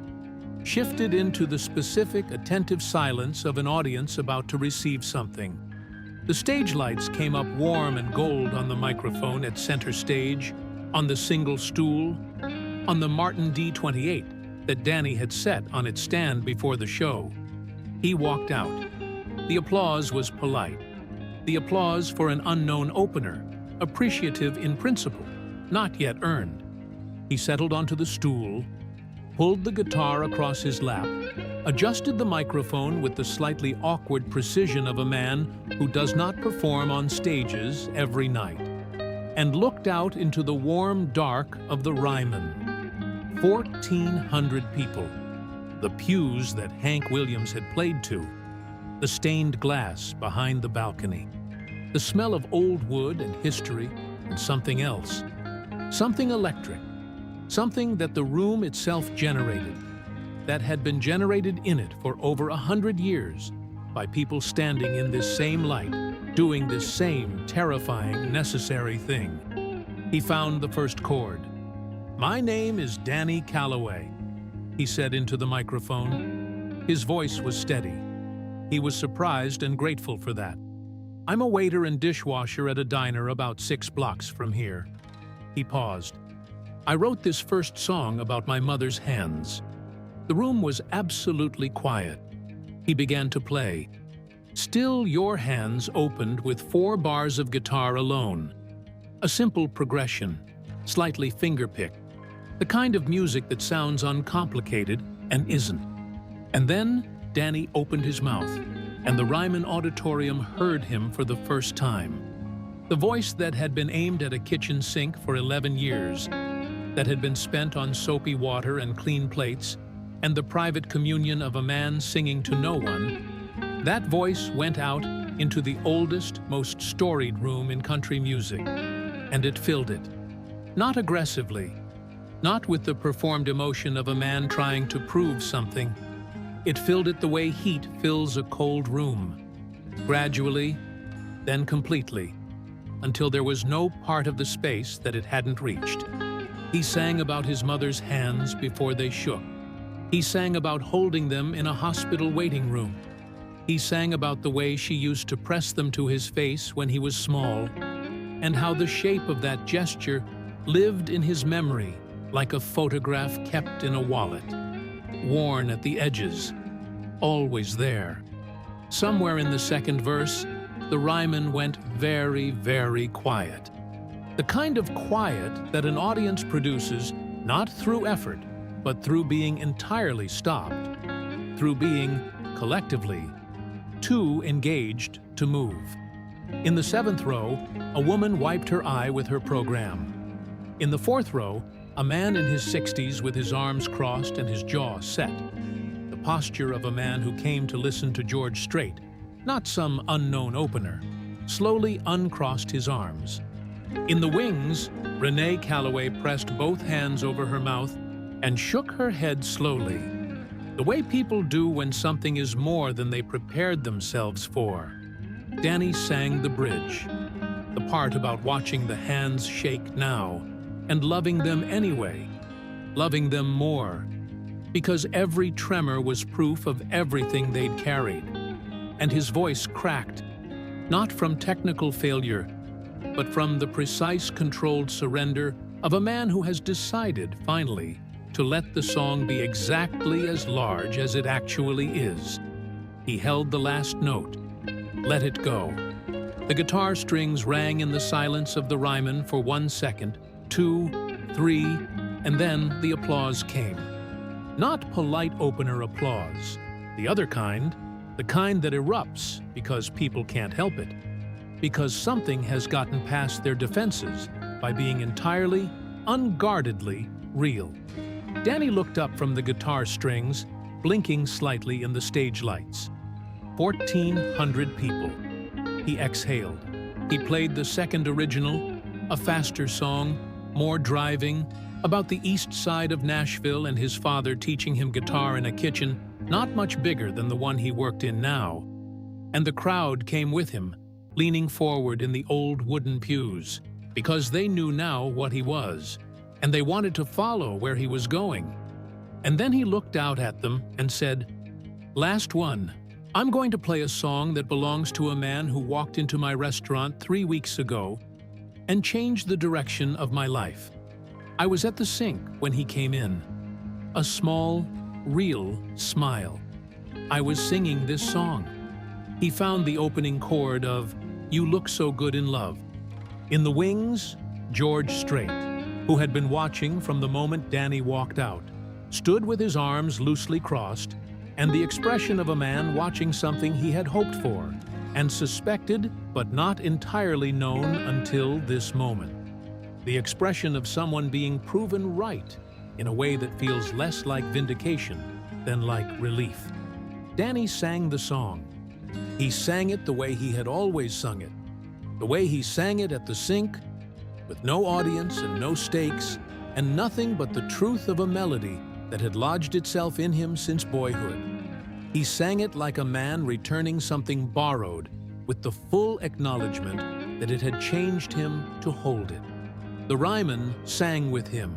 shifted into the specific, attentive silence of an audience about to receive something. The stage lights came up warm and gold on the microphone at center stage, on the single stool, on the Martin D28 that Danny had set on its stand before the show. He walked out. The applause was polite. The applause for an unknown opener, appreciative in principle, not yet earned. He settled onto the stool, pulled the guitar across his lap, adjusted the microphone with the slightly awkward precision of a man who does not perform on stages every night, and looked out into the warm dark of the Ryman. 1,400 people, the pews that Hank Williams had played to, the stained glass behind the balcony, the smell of old wood and history and something else, something electric, something that the room itself generated, that had been generated in it for over 100 years by people standing in this same light, doing this same terrifying, necessary thing. He found the first chord. "My name is Danny Calloway," he said into the microphone. His voice was steady. He was surprised and grateful for that. "I'm a waiter and dishwasher at a diner about 6 blocks from here." He paused. "I wrote this first song about my mother's hands." The room was absolutely quiet. He began to play. "Still Your Hands" opened with 4 bars of guitar alone. A simple progression, slightly finger-picked, the kind of music that sounds uncomplicated and isn't. And then Danny opened his mouth, and the Ryman Auditorium heard him for the first time. The voice that had been aimed at a kitchen sink for 11 years, that had been spent on soapy water and clean plates, and the private communion of a man singing to no one, that voice went out into the oldest, most storied room in country music, and it filled it. Not aggressively, not with the performed emotion of a man trying to prove something. It filled it the way heat fills a cold room, gradually, then completely, until there was no part of the space that it hadn't reached. He sang about his mother's hands before they shook, He sang about holding them in a hospital waiting room. He sang about the way she used to press them to his face when he was small, and how the shape of that gesture lived in his memory like a photograph kept in a wallet, worn at the edges, always there. Somewhere in the second verse, the Ryman went very, very quiet. The kind of quiet that an audience produces not through effort, but through being entirely stopped, through being, collectively, too engaged to move. In the seventh row, a woman wiped her eye with her program. In the fourth row, a man in his 60s with his arms crossed and his jaw set. The posture of a man who came to listen to George Strait, not some unknown opener, slowly uncrossed his arms. In the wings, Renee Calloway pressed both hands over her mouth and shook her head slowly, the way people do when something is more than they prepared themselves for. Danny sang the bridge, the part about watching the hands shake now and loving them anyway, loving them more, because every tremor was proof of everything they'd carried. And his voice cracked, not from technical failure, but from the precise, controlled surrender of a man who has decided, finally, to let the song be exactly as large as it actually is. He held the last note, let it go. The guitar strings rang in the silence of the Ryman for 1 second, 2, 3, and then the applause came. Not polite opener applause, the other kind, the kind that erupts because people can't help it, because something has gotten past their defenses by being entirely, unguardedly real. Danny looked up from the guitar strings, blinking slightly in the stage lights. 1,400 people. He exhaled. He played the second original, a faster song, more driving, about the east side of Nashville and his father teaching him guitar in a kitchen not much bigger than the one he worked in now. And the crowd came with him, leaning forward in the old wooden pews, because they knew now what he was, and they wanted to follow where he was going. And then he looked out at them and said, "Last one. I'm going to play a song that belongs to a man who walked into my restaurant 3 weeks ago and changed the direction of my life. I was at the sink when he came in. A small, real smile. I was singing this song. He found the opening chord of You Look So Good in Love. In the wings, George Strait, who had been watching from the moment Danny walked out, stood with his arms loosely crossed and the expression of a man watching something he had hoped for and suspected but not entirely known until this moment. The expression of someone being proven right in a way that feels less like vindication than like relief. Danny sang the song. He sang it the way he had always sung it, the way he sang it at the sink, with no audience and no stakes, and nothing but the truth of a melody that had lodged itself in him since boyhood. He sang it like a man returning something borrowed, with the full acknowledgement that it had changed him to hold it. The Ryman sang with him.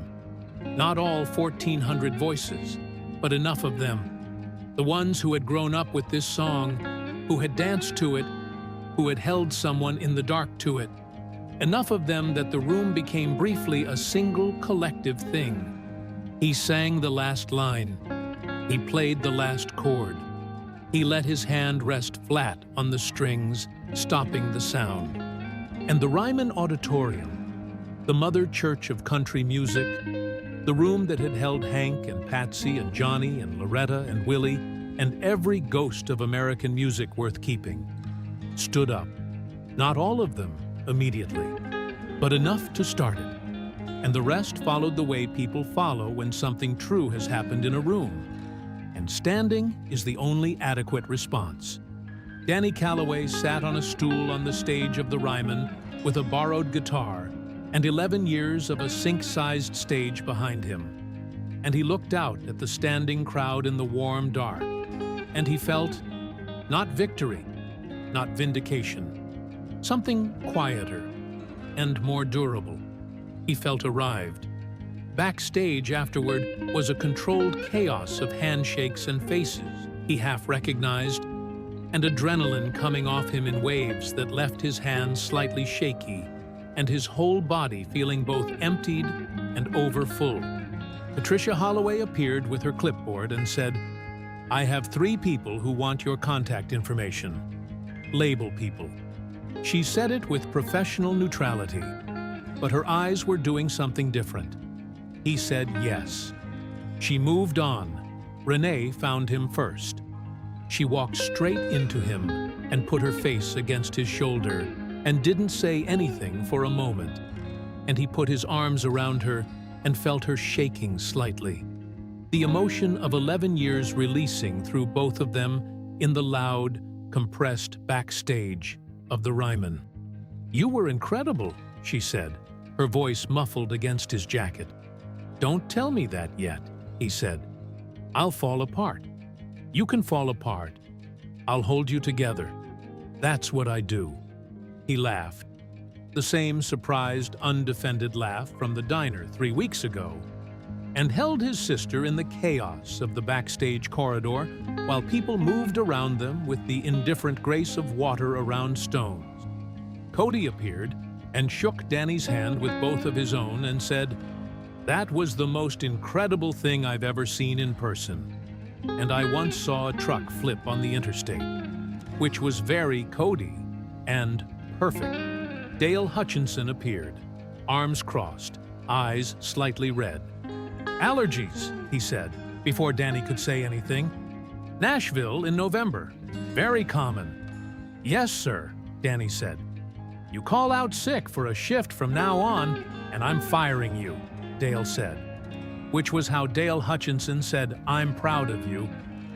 Not all 1,400 voices, but enough of them. The ones who had grown up with this song, who had danced to it, who had held someone in the dark to it. Enough of them that the room became briefly a single collective thing. He sang the last line. He played the last chord. He let his hand rest flat on the strings, stopping the sound. And the Ryman Auditorium, the mother church of country music, the room that had held Hank and Patsy and Johnny and Loretta and Willie and every ghost of American music worth keeping, stood up. Not all of them immediately, but enough to start it. And the rest followed the way people follow when something true has happened in a room. And standing is the only adequate response. Danny Calloway sat on a stool on the stage of the Ryman with a borrowed guitar and 11 years of a sink-sized stage behind him. And he looked out at the standing crowd in the warm dark, and he felt not victory, not vindication, something quieter and more durable. He felt arrived. Backstage afterward was a controlled chaos of handshakes and faces he half recognized, and adrenaline coming off him in waves that left his hands slightly shaky and his whole body feeling both emptied and overfull. Patricia Holloway appeared with her clipboard and said, "I have 3 people who want your contact information. Label people." She said it with professional neutrality, but her eyes were doing something different. He said yes. She moved on. Renee found him first. She walked straight into him and put her face against his shoulder and didn't say anything for a moment. And he put his arms around her and felt her shaking slightly. The emotion of 11 years releasing through both of them in the loud, compressed backstage of the Ryman. "You were incredible," she said, her voice muffled against his jacket. "Don't tell me that yet," he said. "I'll fall apart. You can fall apart. I'll hold you together. That's what I do." He laughed. The same surprised, undefended laugh from the diner 3 weeks ago, and held his sister in the chaos of the backstage corridor while people moved around them with the indifferent grace of water around stones. Cody appeared and shook Danny's hand with both of his own and said, "That was the most incredible thing I've ever seen in person. And I once saw a truck flip on the interstate," which was very Cody and perfect. Dale Hutchinson appeared, arms crossed, eyes slightly red. "Allergies," he said, before Danny could say anything. "Nashville in November. Very common." "Yes, sir," Danny said. "You call out sick for a shift from now on, and I'm firing you," Dale said. Which was how Dale Hutchinson said, "I'm proud of you,"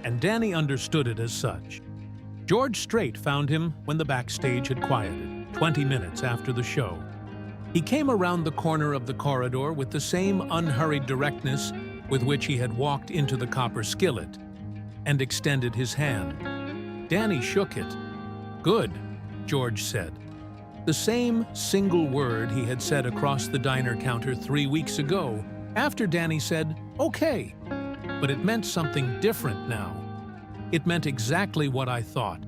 and Danny understood it as such. George Strait found him when the backstage had quieted, 20 minutes after the show. He came around the corner of the corridor with the same unhurried directness with which he had walked into the copper skillet, and extended his hand. Danny shook it. "Good," George said. The same single word he had said across the diner counter 3 weeks ago, after Danny said, "Okay." But it meant something different now. It meant exactly what I thought,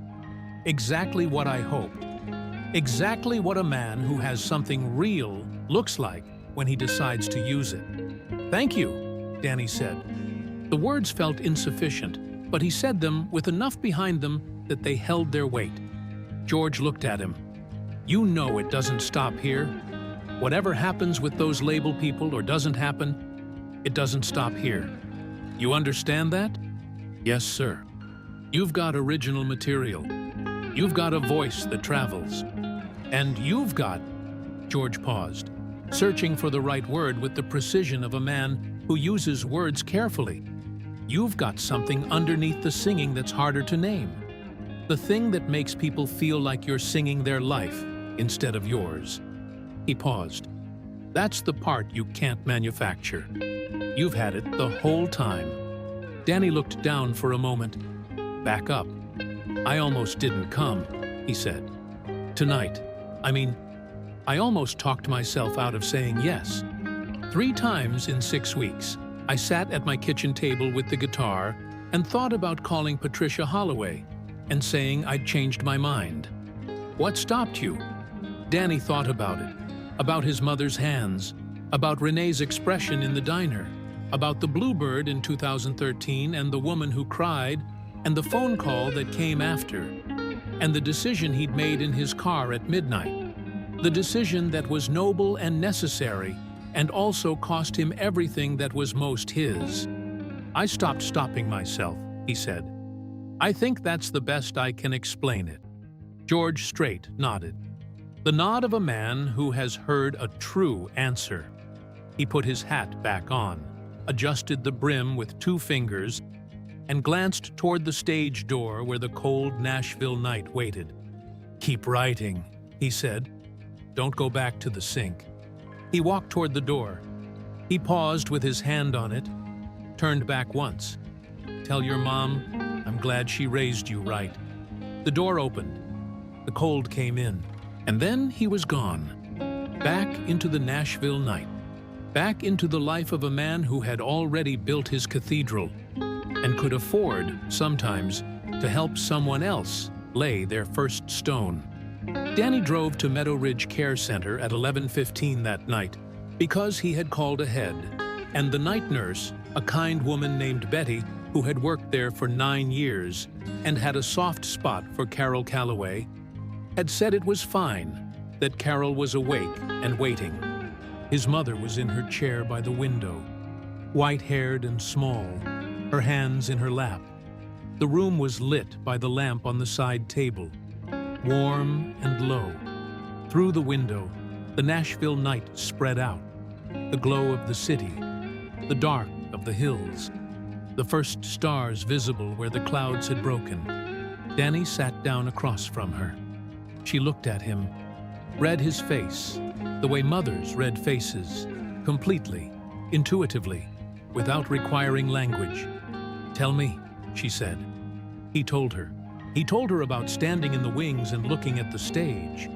exactly what I hoped, exactly what a man who has something real looks like when he decides to use it. "Thank you," Danny said. The words felt insufficient, but he said them with enough behind them that they held their weight. George looked at him. "You know it doesn't stop here. Whatever happens with those label people or doesn't happen, it doesn't stop here. You understand that?" "Yes, sir." "You've got original material. You've got a voice that travels. And you've got—" George paused, searching for the right word with the precision of a man who uses words carefully. "You've got something underneath the singing that's harder to name. The thing that makes people feel like you're singing their life instead of yours." He paused. "That's the part you can't manufacture. You've had it the whole time." Danny looked down for a moment. "Back up. I almost didn't come," he said. "Tonight. I almost talked myself out of saying yes. 3 times in 6 weeks, I sat at my kitchen table with the guitar and thought about calling Patricia Holloway and saying I'd changed my mind. What stopped you?" Danny thought about his mother's hands, about Renee's expression in the diner, about the bluebird in 2013 and the woman who cried, and the phone call that came after, and the decision he'd made in his car at midnight. The decision that was noble and necessary, and also cost him everything that was most his. "I stopped stopping myself," he said. "I think that's the best I can explain it." George Strait nodded. The nod of a man who has heard a true answer. He put his hat back on, adjusted the brim with 2 fingers, and glanced toward the stage door where the cold Nashville night waited. "Keep writing," he said. "Don't go back to the sink." He walked toward the door. He paused with his hand on it, turned back once. "Tell your mom I'm glad she raised you right." The door opened. The cold came in, and then he was gone, back into the Nashville night. back into the life of a man who had already built his cathedral and could afford, sometimes, to help someone else lay their first stone. Danny drove to Meadow Ridge Care Center at 11:15 that night because he had called ahead, and the night nurse, a kind woman named Betty, who had worked there for 9 years and had a soft spot for Carol Calloway, had said it was fine, that Carol was awake and waiting. His mother was in her chair by the window, white-haired and small, her hands in her lap. The room was lit by the lamp on the side table, warm and low. Through the window, the Nashville night spread out, the glow of the city, the dark of the hills, the first stars visible where the clouds had broken. Danny sat down across from her. She looked at him, read his face, the way mothers read faces, completely, intuitively, without requiring language. "Tell me," she said. He told her. He told her about standing in the wings and looking at the stage,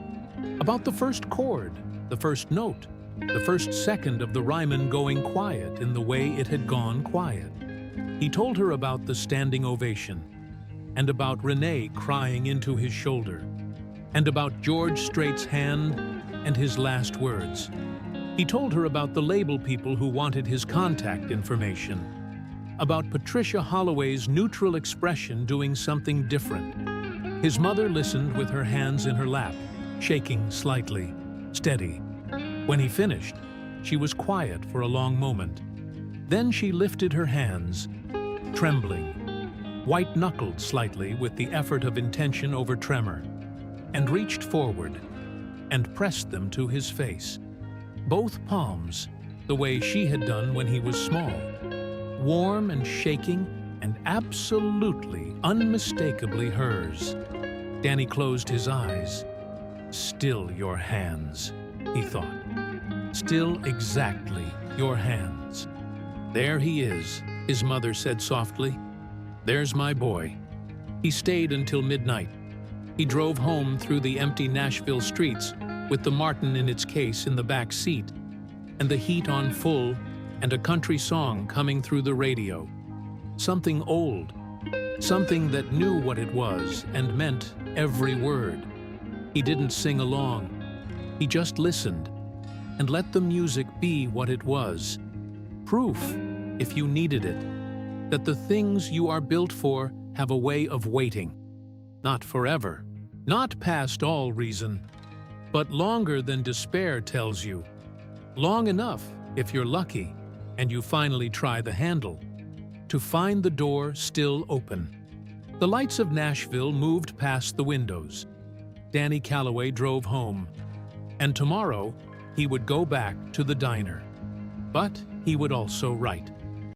about the first chord, the first note, the first second of the Ryman going quiet in the way it had gone quiet. He told her about the standing ovation, and about Renee crying into his shoulder, and about George Strait's hand and his last words. He told her about the label people who wanted his contact information, about Patricia Holloway's neutral expression doing something different. His mother listened with her hands in her lap, shaking slightly, steady. When he finished, she was quiet for a long moment. Then she lifted her hands, trembling, white-knuckled slightly with the effort of intention over tremor, and reached forward and pressed them to his face. Both palms, the way she had done when he was small, warm and shaking and absolutely, unmistakably hers. Danny closed his eyes. "Still your hands," he thought. "Still exactly your hands." "There he is," his mother said softly. "There's my boy." He stayed until midnight. He drove home through the empty Nashville streets with the Martin in its case in the back seat, and the heat on full, and a country song coming through the radio. Something old, something that knew what it was and meant every word. He didn't sing along. He just listened and let the music be what it was. Proof, if you needed it, that the things you are built for have a way of waiting. Not forever, not past all reason, but longer than despair tells you. Long enough, if you're lucky, and you finally try the handle, to find the door still open. The lights of Nashville moved past the windows. Danny Calloway drove home, and tomorrow he would go back to the diner. But he would also write.